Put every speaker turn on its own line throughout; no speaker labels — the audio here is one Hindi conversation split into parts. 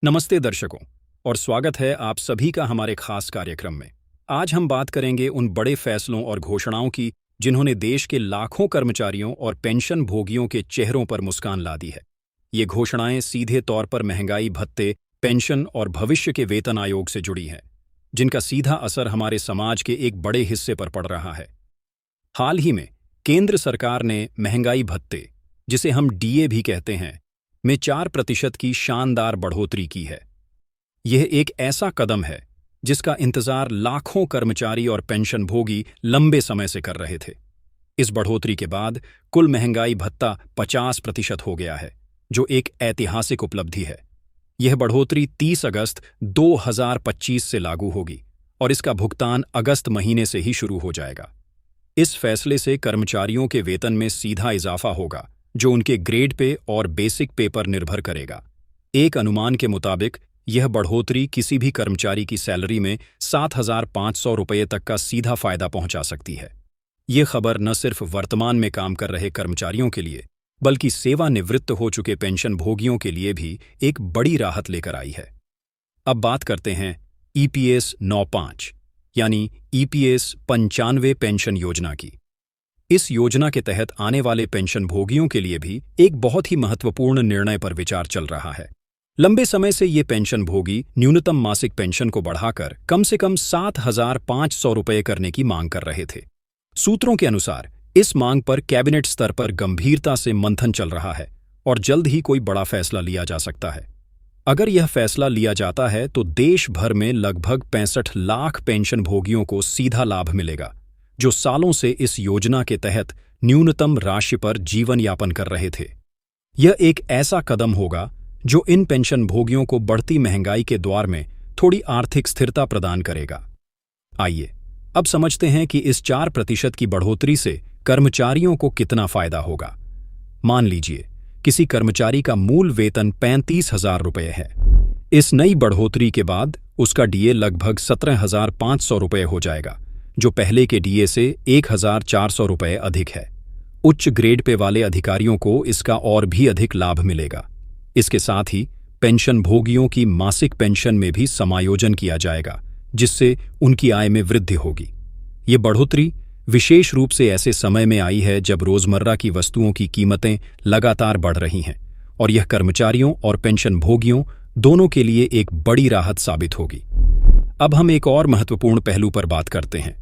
नमस्ते दर्शकों और स्वागत है आप सभी का हमारे खास कार्यक्रम में। आज हम बात करेंगे उन बड़े फैसलों और घोषणाओं की जिन्होंने देश के लाखों कर्मचारियों और पेंशन भोगियों के चेहरों पर मुस्कान ला दी है। ये घोषणाएं सीधे तौर पर महंगाई भत्ते, पेंशन और भविष्य के वेतन आयोग से जुड़ी हैं, जिनका सीधा असर हमारे समाज के एक बड़े हिस्से पर पड़ रहा है। हाल ही में केंद्र सरकार ने महंगाई भत्ते, जिसे हम डीए भी कहते हैं, में 4% की शानदार बढ़ोतरी की है। यह एक ऐसा कदम है जिसका इंतजार लाखों कर्मचारी और पेंशनभोगी लंबे समय से कर रहे थे। इस बढ़ोतरी के बाद कुल महंगाई भत्ता 50% हो गया है, जो एक ऐतिहासिक उपलब्धि है। यह बढ़ोतरी 30 अगस्त 2025 से लागू होगी और इसका भुगतान अगस्त महीने से ही शुरू हो जाएगा। इस फैसले से कर्मचारियों के वेतन में सीधा इजाफा होगा, जो उनके ग्रेड पे और बेसिक पे पर निर्भर करेगा। एक अनुमान के मुताबिक यह बढ़ोतरी किसी भी कर्मचारी की सैलरी में 7,500 रुपये तक का सीधा फायदा पहुंचा सकती है। ये खबर न सिर्फ वर्तमान में काम कर रहे कर्मचारियों के लिए, बल्कि सेवानिवृत्त हो चुके पेंशन भोगियों के लिए भी एक बड़ी राहत लेकर आई है। अब बात करते हैं ईपीएस 95 यानी ईपीएस 95 पेंशन योजना की। इस योजना के तहत आने वाले पेंशन भोगियों के लिए भी एक बहुत ही महत्वपूर्ण निर्णय पर विचार चल रहा है। लंबे समय से ये पेंशन भोगी न्यूनतम मासिक पेंशन को बढ़ाकर कम से कम 7,500 रुपये करने की मांग कर रहे थे। सूत्रों के अनुसार इस मांग पर कैबिनेट स्तर पर गंभीरता से मंथन चल रहा है और जल्द ही कोई बड़ा फैसला लिया जा सकता है। अगर यह फैसला लिया जाता है तो देश भर में लगभग 65 लाख पेंशन भोगियों को सीधा लाभ मिलेगा, जो सालों से इस योजना के तहत न्यूनतम राशि पर जीवन यापन कर रहे थे। यह एक ऐसा कदम होगा जो इन पेंशन भोगियों को बढ़ती महंगाई के द्वार में थोड़ी आर्थिक स्थिरता प्रदान करेगा। आइए अब समझते हैं कि इस 4% की बढ़ोतरी से कर्मचारियों को कितना फायदा होगा। मान लीजिए किसी कर्मचारी का मूल वेतन 35,000 रुपये है। इस नई बढ़ोतरी के बाद उसका डीए लगभग 17,500 रुपये हो जाएगा, जो पहले के डीए से 1,400 रुपये अधिक है। उच्च ग्रेड पे वाले अधिकारियों को इसका और भी अधिक लाभ मिलेगा। इसके साथ ही पेंशन भोगियों की मासिक पेंशन में भी समायोजन किया जाएगा, जिससे उनकी आय में वृद्धि होगी। ये बढ़ोतरी विशेष रूप से ऐसे समय में आई है जब रोजमर्रा की वस्तुओं की कीमतें लगातार बढ़ रही हैं और यह कर्मचारियों और पेंशन भोगियों दोनों के लिए एक बड़ी राहत साबित होगी। अब हम एक और महत्वपूर्ण पहलू पर बात करते हैं।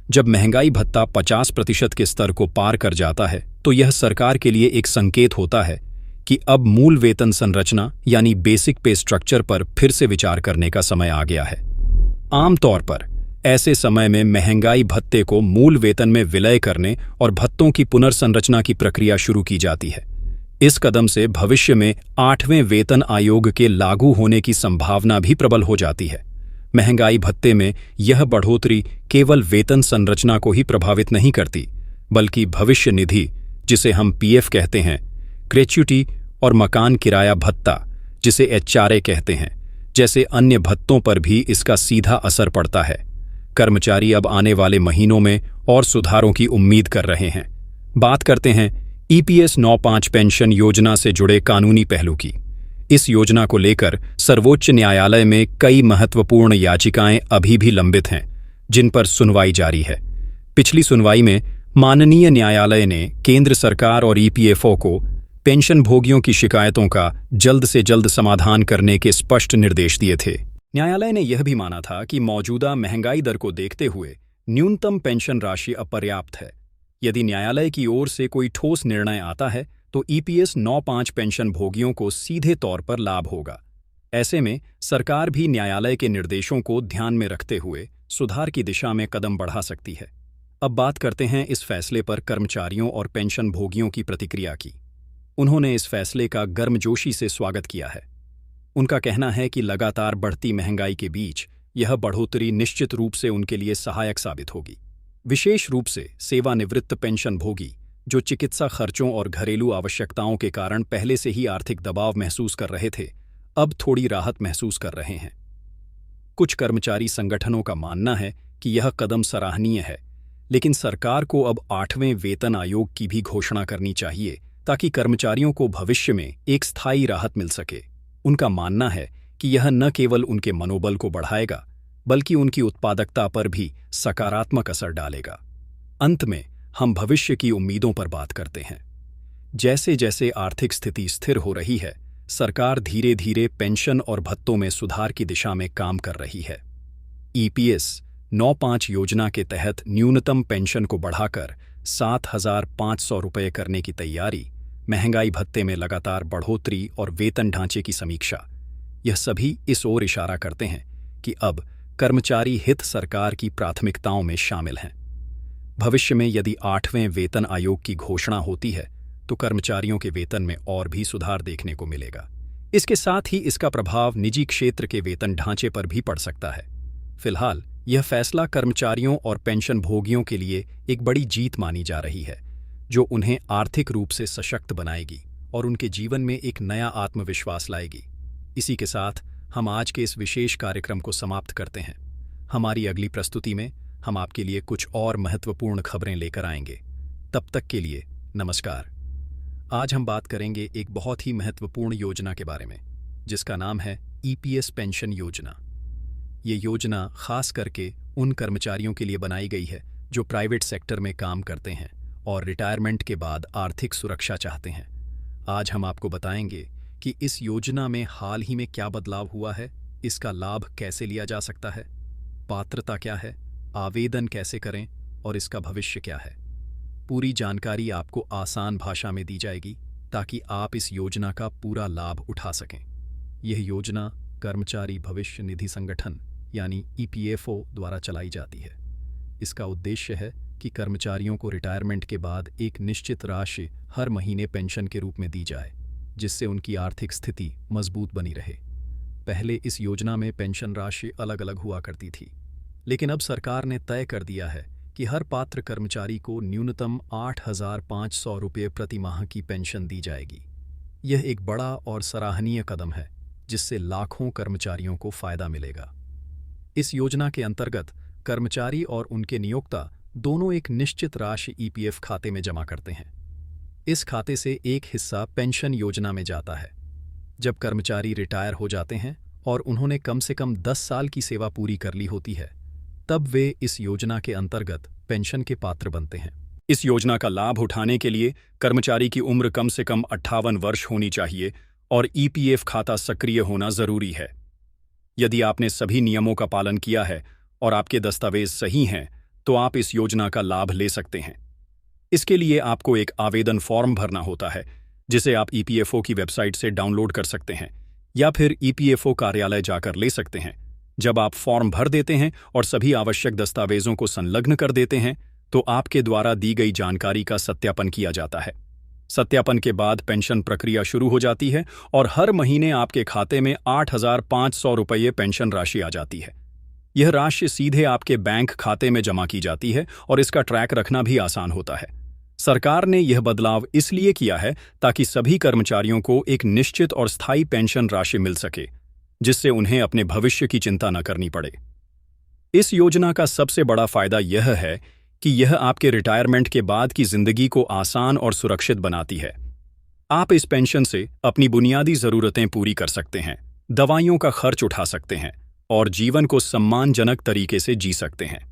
जब महंगाई भत्ता 50% के स्तर को पार कर जाता है तो यह सरकार के लिए एक संकेत होता है कि अब मूल वेतन संरचना यानी बेसिक पे स्ट्रक्चर पर फिर से विचार करने का समय आ गया है। आमतौर पर ऐसे समय में महंगाई भत्ते को मूल वेतन में विलय करने और भत्तों की पुनर्संरचना की प्रक्रिया शुरू की जाती है। इस कदम से भविष्य में 8वें वेतन आयोग के लागू होने की संभावना भी प्रबल हो जाती है। महंगाई भत्ते में यह बढ़ोतरी केवल वेतन संरचना को ही प्रभावित नहीं करती, बल्कि भविष्य निधि, जिसे हम पीएफ कहते हैं, ग्रेच्युटी और मकान किराया भत्ता, जिसे एचआरए कहते हैं, जैसे अन्य भत्तों पर भी इसका सीधा असर पड़ता है। कर्मचारी अब आने वाले महीनों में और सुधारों की उम्मीद कर रहे हैं। बात करते हैं ईपीएस 95 पेंशन योजना से जुड़े कानूनी पहलू की। इस योजना को लेकर सर्वोच्च न्यायालय में कई महत्वपूर्ण याचिकाएं अभी भी लंबित हैं, जिन पर सुनवाई जारी है। पिछली सुनवाई में माननीय न्यायालय ने केंद्र सरकार और ईपीएफओ को पेंशन भोगियों की शिकायतों का जल्द से जल्द समाधान करने के स्पष्ट निर्देश दिए थे। न्यायालय ने यह भी माना था कि मौजूदा महंगाई दर को देखते हुए न्यूनतम पेंशन राशि अपर्याप्त है। यदि न्यायालय की ओर से कोई ठोस निर्णय आता है तो ईपीएस 95 पेंशन भोगियों को सीधे तौर पर लाभ होगा। ऐसे में सरकार भी न्यायालय के निर्देशों को ध्यान में रखते हुए सुधार की दिशा में कदम बढ़ा सकती है। अब बात करते हैं इस फैसले पर कर्मचारियों और पेंशन भोगियों की प्रतिक्रिया की। उन्होंने इस फैसले का गर्मजोशी से स्वागत किया है। उनका कहना है कि लगातार बढ़ती महंगाई के बीच यह बढ़ोतरी निश्चित रूप से उनके लिए सहायक साबित होगी। विशेष रूप से सेवानिवृत्त पेंशन भोगी, जो चिकित्सा खर्चों और घरेलू आवश्यकताओं के कारण पहले से ही आर्थिक दबाव महसूस कर रहे थे, अब थोड़ी राहत महसूस कर रहे हैं। कुछ कर्मचारी संगठनों का मानना है कि यह कदम सराहनीय है, लेकिन सरकार को अब 8वें वेतन आयोग की भी घोषणा करनी चाहिए ताकि कर्मचारियों को भविष्य में एक स्थायी राहत मिल सके। उनका मानना है कि यह न केवल उनके मनोबल को बढ़ाएगा बल्कि उनकी उत्पादकता पर भी सकारात्मक असर डालेगा। अंत में हम भविष्य की उम्मीदों पर बात करते हैं। जैसे जैसे आर्थिक स्थिति स्थिर हो रही है, सरकार धीरे धीरे पेंशन और भत्तों में सुधार की दिशा में काम कर रही है। ईपीएस 95 योजना के तहत न्यूनतम पेंशन को बढ़ाकर 7,500 रुपये करने की तैयारी, महंगाई भत्ते में लगातार बढ़ोतरी और वेतन ढांचे की समीक्षा, यह सभी इस ओर इशारा करते हैं कि अब कर्मचारी हित सरकार की प्राथमिकताओं में शामिल हैं। भविष्य में यदि 8वें वेतन आयोग की घोषणा होती है तो कर्मचारियों के वेतन में और भी सुधार देखने को मिलेगा। इसके साथ ही इसका प्रभाव निजी क्षेत्र के वेतन ढांचे पर भी पड़ सकता है। फिलहाल यह फैसला कर्मचारियों और पेंशन भोगियों के लिए एक बड़ी जीत मानी जा रही है, जो उन्हें आर्थिक रूप से सशक्त बनाएगी और उनके जीवन में एक नया आत्मविश्वास लाएगी। इसी के साथ हम आज के इस विशेष कार्यक्रम को समाप्त करते हैं। हमारी अगली प्रस्तुति में हम आपके लिए कुछ और महत्वपूर्ण खबरें लेकर आएंगे। तब तक के लिए नमस्कार। आज हम बात करेंगे एक बहुत ही महत्वपूर्ण योजना के बारे में, जिसका नाम है ईपीएस पेंशन योजना। ये योजना खास करके उन कर्मचारियों के लिए बनाई गई है जो प्राइवेट सेक्टर में काम करते हैं और रिटायरमेंट के बाद आर्थिक सुरक्षा चाहते हैं। आज हम आपको बताएंगे कि इस योजना में हाल ही में क्या बदलाव हुआ है, इसका लाभ कैसे लिया जा सकता है, पात्रता क्या है, आवेदन कैसे करें और इसका भविष्य क्या है। पूरी जानकारी आपको आसान भाषा में दी जाएगी ताकि आप इस योजना का पूरा लाभ उठा सकें। यह योजना कर्मचारी भविष्य निधि संगठन यानी ईपीएफओ द्वारा चलाई जाती है। इसका उद्देश्य है कि कर्मचारियों को रिटायरमेंट के बाद एक निश्चित राशि हर महीने पेंशन के रूप में दी जाए, जिससे उनकी आर्थिक स्थिति मजबूत बनी रहे। पहले इस योजना में पेंशन राशि अलग अलग हुआ करती थी, लेकिन अब सरकार ने तय कर दिया है कि हर पात्र कर्मचारी को न्यूनतम 8,500 रुपये प्रति माह की पेंशन दी जाएगी। यह एक बड़ा और सराहनीय कदम है, जिससे लाखों कर्मचारियों को फायदा मिलेगा। इस योजना के अंतर्गत कर्मचारी और उनके नियोक्ता दोनों एक निश्चित राशि ईपीएफ खाते में जमा करते हैं। इस खाते से एक हिस्सा पेंशन योजना में जाता है। जब कर्मचारी रिटायर हो जाते हैं और उन्होंने कम से कम 10 साल की सेवा पूरी कर ली होती है, तब वे इस योजना के अंतर्गत पेंशन के पात्र बनते हैं। इस योजना का लाभ उठाने के लिए कर्मचारी की उम्र कम से कम 58 वर्ष होनी चाहिए और ईपीएफ खाता सक्रिय होना जरूरी है। यदि आपने सभी नियमों का पालन किया है और आपके दस्तावेज सही हैं, तो आप इस योजना का लाभ ले सकते हैं। इसके लिए आपको एक आवेदन फॉर्म भरना होता है, जिसे आप ईपीएफओ की वेबसाइट से डाउनलोड कर सकते हैं या फिर ईपीएफओ कार्यालय जाकर ले सकते हैं। जब आप फॉर्म भर देते हैं और सभी आवश्यक दस्तावेजों को संलग्न कर देते हैं, तो आपके द्वारा दी गई जानकारी का सत्यापन किया जाता है। सत्यापन के बाद पेंशन प्रक्रिया शुरू हो जाती है और हर महीने आपके खाते में 8,500 रुपये पेंशन राशि आ जाती है। यह राशि सीधे आपके बैंक खाते में जमा की जाती है और इसका ट्रैक रखना भी आसान होता है। सरकार ने यह बदलाव इसलिए किया है ताकि सभी कर्मचारियों को एक निश्चित और स्थायी पेंशन राशि मिल सके, जिससे उन्हें अपने भविष्य की चिंता न करनी पड़े। इस योजना का सबसे बड़ा फायदा यह है कि यह आपके रिटायरमेंट के बाद की जिंदगी को आसान और सुरक्षित बनाती है। आप इस पेंशन से अपनी बुनियादी जरूरतें पूरी कर सकते हैं, दवाइयों का खर्च उठा सकते हैं और जीवन को सम्मानजनक तरीके से जी सकते हैं।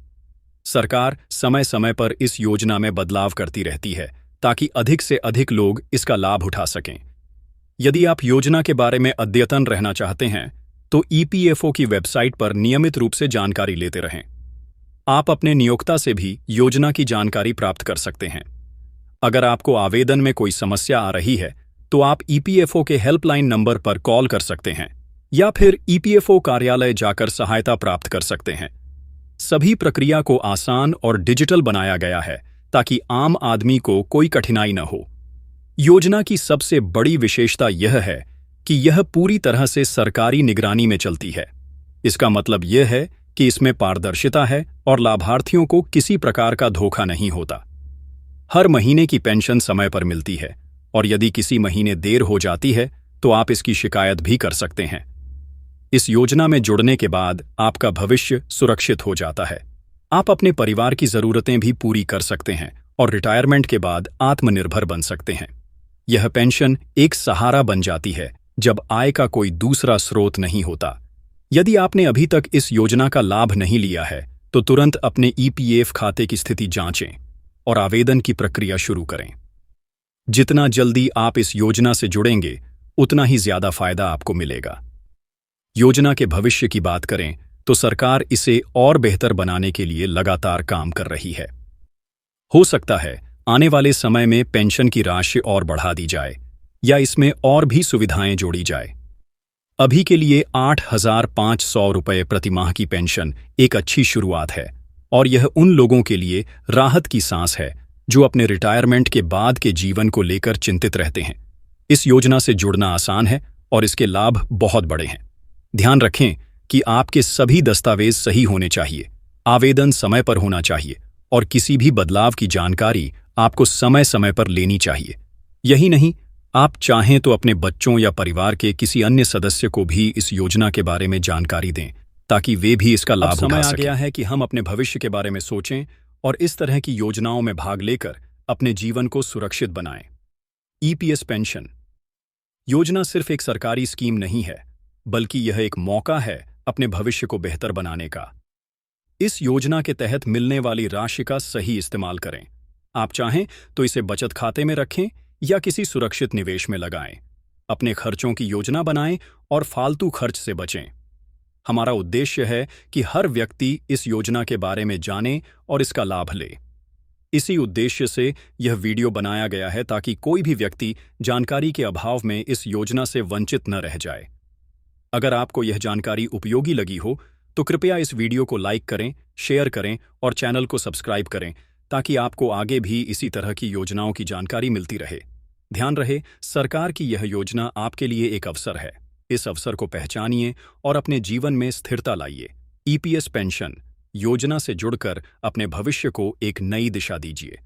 सरकार समय समय पर इस योजना में बदलाव करती रहती है ताकि अधिक से अधिक लोग इसका लाभ उठा सकें। यदि आप योजना के बारे में अद्यतन रहना चाहते हैं, तो ईपीएफओ की वेबसाइट पर नियमित रूप से जानकारी लेते रहें। आप अपने नियोक्ता से भी योजना की जानकारी प्राप्त कर सकते हैं। अगर आपको आवेदन में कोई समस्या आ रही है, तो आप ईपीएफओ के हेल्पलाइन नंबर पर कॉल कर सकते हैं या फिर ईपीएफओ कार्यालय जाकर सहायता प्राप्त कर सकते हैं। सभी प्रक्रिया को आसान और डिजिटल बनाया गया है ताकि आम आदमी को कोई कठिनाई न हो। योजना की सबसे बड़ी विशेषता यह है कि यह पूरी तरह से सरकारी निगरानी में चलती है। इसका मतलब यह है कि इसमें पारदर्शिता है और लाभार्थियों को किसी प्रकार का धोखा नहीं होता। हर महीने की पेंशन समय पर मिलती है और यदि किसी महीने देर हो जाती है, तो आप इसकी शिकायत भी कर सकते हैं। इस योजना में जुड़ने के बाद आपका भविष्य सुरक्षित हो जाता है। आप अपने परिवार की जरूरतें भी पूरी कर सकते हैं और रिटायरमेंट के बाद आत्मनिर्भर बन सकते हैं। यह पेंशन एक सहारा बन जाती है, जब आय का कोई दूसरा स्रोत नहीं होता। यदि आपने अभी तक इस योजना का लाभ नहीं लिया है, तो तुरंत अपने ईपीएफ खाते की स्थिति जांचें और आवेदन की प्रक्रिया शुरू करें। जितना जल्दी आप इस योजना से जुड़ेंगे, उतना ही ज्यादा फायदा आपको मिलेगा। योजना के भविष्य की बात करें तो सरकार इसे और बेहतर बनाने के लिए लगातार काम कर रही है। हो सकता है आने वाले समय में पेंशन की राशि और बढ़ा दी जाए या इसमें और भी सुविधाएं जोड़ी जाए। अभी के लिए 8,500 रुपये प्रति माह की पेंशन एक अच्छी शुरुआत है और यह उन लोगों के लिए राहत की सांस है जो अपने रिटायरमेंट के बाद के जीवन को लेकर चिंतित रहते हैं। इस योजना से जुड़ना आसान है और इसके लाभ बहुत बड़े हैं। ध्यान रखें कि आपके सभी दस्तावेज सही होने चाहिए, आवेदन समय पर होना चाहिए और किसी भी बदलाव की जानकारी आपको समय समय पर लेनी चाहिए। यही नहीं, आप चाहें तो अपने बच्चों या परिवार के किसी अन्य सदस्य को भी इस योजना के बारे में जानकारी दें, ताकि वे भी इसका लाभ उठा सकें। समय आ गया है कि हम अपने भविष्य के बारे में सोचें और इस तरह की योजनाओं में भाग लेकर अपने जीवन को सुरक्षित बनाएं। ईपीएस पेंशन योजना सिर्फ एक सरकारी स्कीम नहीं है, बल्कि यह एक मौका है अपने भविष्य को बेहतर बनाने का। इस योजना के तहत मिलने वाली राशि का सही इस्तेमाल करें। आप चाहें तो इसे बचत खाते में रखें या किसी सुरक्षित निवेश में लगाएं। अपने खर्चों की योजना बनाएं और फालतू खर्च से बचें। हमारा उद्देश्य है कि हर व्यक्ति इस योजना के बारे में जाने और इसका लाभ ले। इसी उद्देश्य से यह वीडियो बनाया गया है, ताकि कोई भी व्यक्ति जानकारी के अभाव में इस योजना से वंचित न रह जाए। अगर आपको यह जानकारी उपयोगी लगी हो तो कृपया इस वीडियो को लाइक करें, शेयर करें और चैनल को सब्सक्राइब करें, ताकि आपको आगे भी इसी तरह की योजनाओं की जानकारी मिलती रहे। ध्यान रहे, सरकार की यह योजना आपके लिए एक अवसर है। इस अवसर को पहचानिए और अपने जीवन में स्थिरता लाइए। ईपीएस पेंशन योजना से जुड़कर अपने भविष्य को एक नई दिशा दीजिए।